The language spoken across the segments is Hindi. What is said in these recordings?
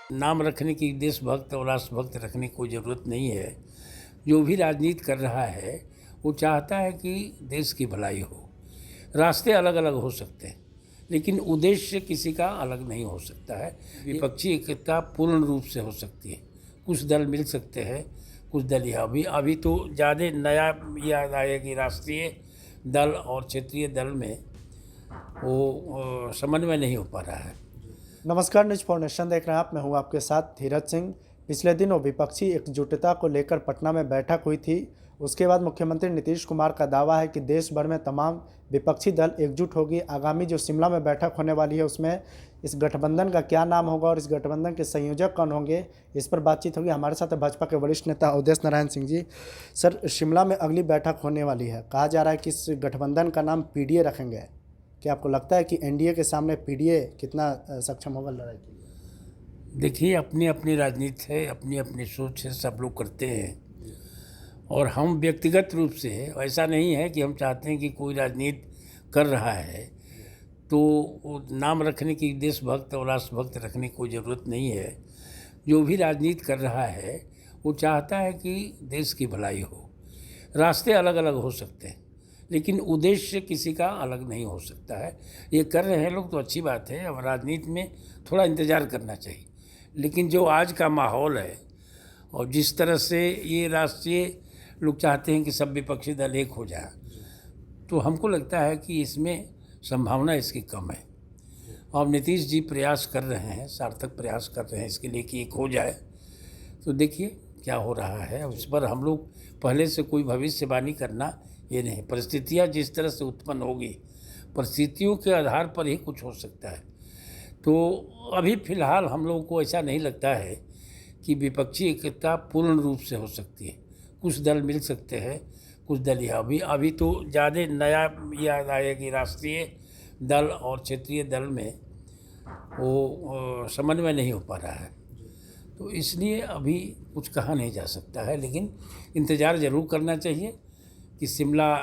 नाम रखने की देशभक्त और राष्ट्रभक्त रखने की कोई ज़रूरत नहीं है। जो भी राजनीति कर रहा है वो चाहता है कि देश की भलाई हो। रास्ते अलग अलग हो सकते हैं लेकिन उद्देश्य किसी का अलग नहीं हो सकता है। विपक्षी एकता पूर्ण रूप से हो सकती है। कुछ दल मिल सकते हैं, कुछ दल यहाँ अभी तो ज़्यादा नया याद आया कि राष्ट्रीय दल और क्षेत्रीय दल में वो समन्वय नहीं हो पा रहा है। नमस्कार, न्यूज फाउंडेशन देख रहे हैं आप। मैं हूं आपके साथ धीरज सिंह। पिछले दिनों विपक्षी एकजुटता को लेकर पटना में बैठक हुई थी। उसके बाद मुख्यमंत्री नीतीश कुमार का दावा है कि देश भर में तमाम विपक्षी दल एकजुट होगी। आगामी जो शिमला में बैठक होने वाली है उसमें इस गठबंधन का क्या नाम होगा और इस गठबंधन के संयोजक कौन होंगे, इस पर बातचीत होगी। हमारे साथ भाजपा के वरिष्ठ नेता अवधेश नारायण सिंह जी। सर, शिमला में अगली बैठक होने वाली है, कहा जा रहा है कि इस गठबंधन का नाम पीडीए रखेंगे। क्या आपको लगता है कि एनडीए के सामने पीडीए कितना सक्षम होगा लड़ाई के लिए? देखिए, अपनी अपनी राजनीति है, अपनी अपनी सोच है, सब लोग करते हैं। और हम व्यक्तिगत रूप से ऐसा नहीं है कि हम चाहते हैं कि कोई राजनीति कर रहा है तो वो नाम रखने की देशभक्त और राष्ट्रभक्त रखने की कोई ज़रूरत नहीं है। जो भी राजनीति कर रहा है वो चाहता है कि देश की भलाई हो। रास्ते अलग अलग हो सकते हैं लेकिन उद्देश्य किसी का अलग नहीं हो सकता है। ये कर रहे हैं लोग तो अच्छी बात है। अब राजनीति में थोड़ा इंतज़ार करना चाहिए। लेकिन जो आज का माहौल है और जिस तरह से ये राष्ट्रीय लोग चाहते हैं कि सब विपक्षी दल एक हो जाए, तो हमको लगता है कि इसमें संभावना इसकी कम है। और नीतीश जी प्रयास कर रहे हैं, सार्थक प्रयास कर रहे हैं इसके लिए कि एक हो जाए। तो देखिए क्या हो रहा है। उस पर हम लोग पहले से कोई भविष्यवाणी करना ये नहीं। परिस्थितियाँ जिस तरह से उत्पन्न होगी, परिस्थितियों के आधार पर ही कुछ हो सकता है। तो अभी फ़िलहाल हम लोगों को ऐसा नहीं लगता है कि विपक्षी एकता पूर्ण रूप से हो सकती है। कुछ दल मिल सकते हैं, कुछ दल यहाँ अभी तो ज़्यादा नया याद आया कि राष्ट्रीय दल और क्षेत्रीय दल में वो समन्वय नहीं हो पा रहा है। तो इसलिए अभी कुछ कहा नहीं जा सकता है, लेकिन इंतज़ार ज़रूर करना चाहिए कि शिमला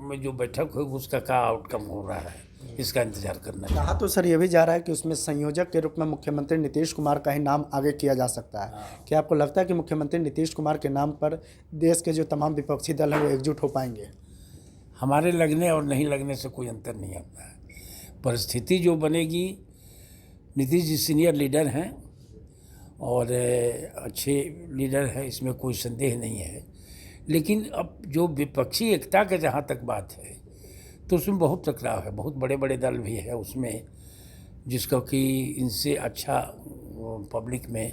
में जो बैठक हो उसका क्या आउटकम हो रहा है, इसका इंतज़ार करना चाहिए। कहा तो सर ये भी जा रहा है कि उसमें संयोजक के रूप में मुख्यमंत्री नीतीश कुमार का ही नाम आगे किया जा सकता है। क्या आपको लगता है कि मुख्यमंत्री नीतीश कुमार के नाम पर देश के जो तमाम विपक्षी दल हैं वो एकजुट हो पाएंगे? हमारे लगने और नहीं लगने से कोई अंतर नहीं होता है। परिस्थिति जो बनेगी, नीतीश जी सीनियर लीडर हैं और अच्छे लीडर हैं, इसमें कोई संदेह नहीं है। लेकिन अब जो विपक्षी एकता के जहाँ तक बात है तो उसमें बहुत टकराव है। बहुत बड़े बड़े दल भी है उसमें, जिसका कि इनसे अच्छा पब्लिक में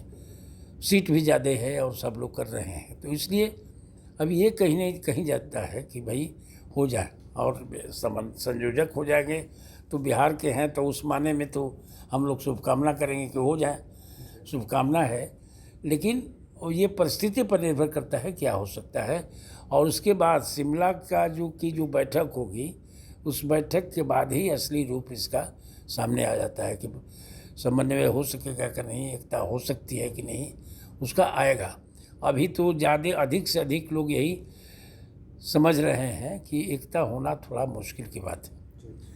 सीट भी ज़्यादा है और सब लोग कर रहे हैं। तो इसलिए अब ये कहीं नहीं कहीं जाता है कि भाई हो जाए और संयोजक हो जाएंगे तो बिहार के हैं तो उस माने में तो हम लोग शुभकामना करेंगे कि हो जाए, शुभकामना है। लेकिन ये परिस्थिति पर निर्भर करता है क्या हो सकता है। और उसके बाद शिमला का जो बैठक होगी, उस बैठक के बाद ही असली रूप इसका सामने आ जाता है कि समन्वय हो सकेगा कि नहीं, एकता हो सकती है कि नहीं, उसका आएगा। अभी तो ज़्यादा अधिक से अधिक लोग यही समझ रहे हैं कि एकता होना थोड़ा मुश्किल की बात है।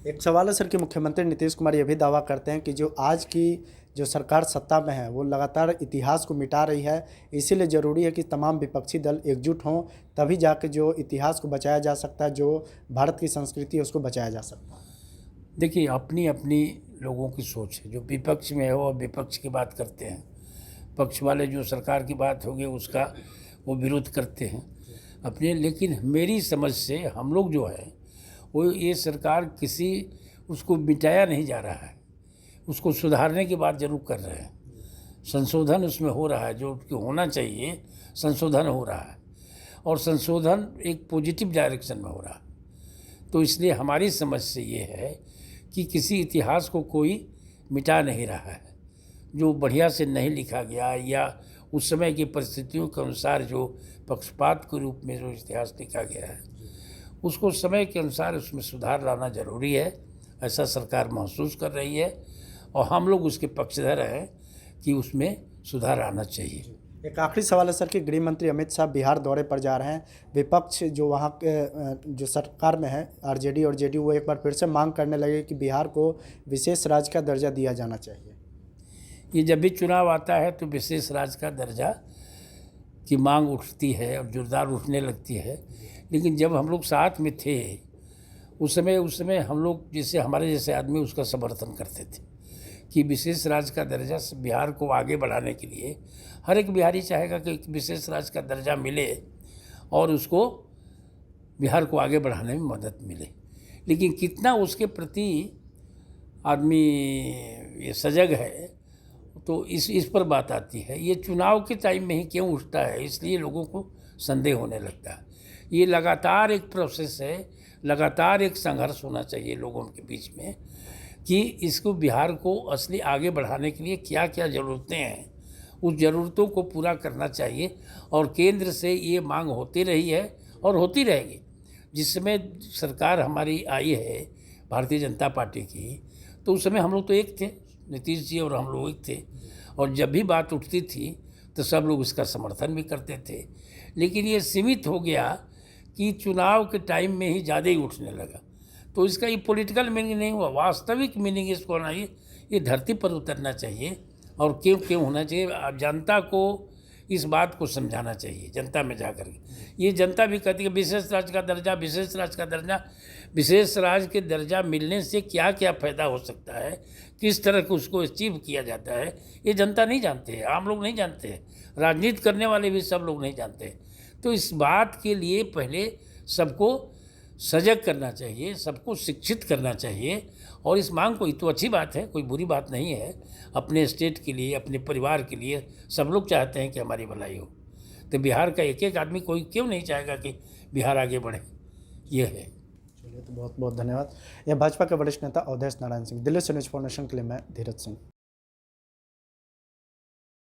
एक सवाल है सर कि मुख्यमंत्री नीतीश कुमार ये भी दावा करते हैं कि जो आज की जो सरकार सत्ता में है वो लगातार इतिहास को मिटा रही है, इसीलिए ज़रूरी है कि तमाम विपक्षी दल एकजुट हों, तभी जाके जो इतिहास को बचाया जा सकता है, जो भारत की संस्कृति है उसको बचाया जा सकता है। देखिए, अपनी अपनी लोगों की सोच है। जो विपक्ष में है वो विपक्ष की बात करते हैं, पक्ष वाले जो सरकार की बात होगी उसका वो विरोध करते हैं अपने। लेकिन मेरी समझ से हम लोग जो है वो ये सरकार किसी उसको मिटाया नहीं जा रहा है, उसको सुधारने की बात जरूर कर रहे हैं। संशोधन उसमें हो रहा है, जो होना चाहिए संशोधन हो रहा है और संशोधन एक पॉजिटिव डायरेक्शन में हो रहा है। तो इसलिए हमारी समझ से ये है कि किसी इतिहास को कोई मिटा नहीं रहा है। जो बढ़िया से नहीं लिखा गया या उस समय की परिस्थितियों के अनुसार जो पक्षपात के रूप में जो इतिहास लिखा गया है, उसको समय के अनुसार उसमें सुधार लाना जरूरी है, ऐसा सरकार महसूस कर रही है। और हम लोग उसके पक्षधर हैं कि उसमें सुधार आना चाहिए। एक आखिरी सवाल है सर कि गृह मंत्री अमित शाह बिहार दौरे पर जा रहे हैं। विपक्ष जो वहाँ के जो सरकार में है आरजेडी और जेडीयू, वो एक बार फिर से मांग करने लगे कि बिहार को विशेष राज्य का दर्जा दिया जाना चाहिए। ये जब भी चुनाव आता है तो विशेष राज्य का दर्जा की मांग उठती है और जोरदार उठने लगती है। लेकिन जब हम लोग साथ में थे उस समय हम लोग जैसे हमारे जैसे आदमी उसका समर्थन करते थे कि विशेष राज्य का दर्जा से बिहार को आगे बढ़ाने के लिए हर एक बिहारी चाहेगा कि विशेष राज्य का दर्जा मिले और उसको बिहार को आगे बढ़ाने में मदद मिले। लेकिन कितना उसके प्रति आदमी ये सजग है, तो इस पर बात आती है। ये चुनाव के टाइम में ही क्यों उठता है, इसलिए लोगों को संदेह होने लगता है। ये लगातार एक प्रोसेस है, लगातार एक संघर्ष होना चाहिए लोगों के बीच में कि इसको बिहार को असली आगे बढ़ाने के लिए क्या क्या ज़रूरतें हैं, उस ज़रूरतों को पूरा करना चाहिए। और केंद्र से ये मांग होती रही है और होती रहेगी। जिस समय सरकार हमारी आई है भारतीय जनता पार्टी की, तो उस समय हम लोग तो एक थे, नीतीश जी और हम लोग एक थे, और जब भी बात उठती थी तो सब लोग इसका समर्थन भी करते थे। लेकिन ये सीमित हो गया कि चुनाव के टाइम में ही ज़्यादा ही उठने लगा, तो इसका ये पॉलिटिकल मीनिंग नहीं हुआ, वास्तविक मीनिंग इसको होना चाहिए। ये धरती पर उतरना चाहिए और क्यों होना चाहिए, जनता को इस बात को समझाना चाहिए, जनता में जा कर के। ये जनता भी कहती है विशेष राज्य का दर्जा, विशेष राज्य का दर्जा, विशेष राज्य के दर्जा मिलने से क्या क्या फ़ायदा हो सकता है, किस तरह से उसको अचीव किया जाता है, ये जनता नहीं जानते है, आम लोग नहीं जानते हैं, राजनीति करने वाले भी सब लोग नहीं जानते हैं। तो इस बात के लिए पहले सबको सजग करना चाहिए, सबको शिक्षित करना चाहिए। और इस मांग को, तो अच्छी बात है, कोई बुरी बात नहीं है। अपने स्टेट के लिए, अपने परिवार के लिए सब लोग चाहते हैं कि हमारी भलाई हो। तो बिहार का एक एक आदमी कोई क्यों नहीं चाहेगा कि बिहार आगे बढ़े, ये है। चलिए, तो बहुत बहुत धन्यवाद। यह भाजपा के वरिष्ठ नेता अवधेश नारायण सिंह। दिल्ली से न्यूज़ फॉर नेशन के लिए मैं धीरज सिंह।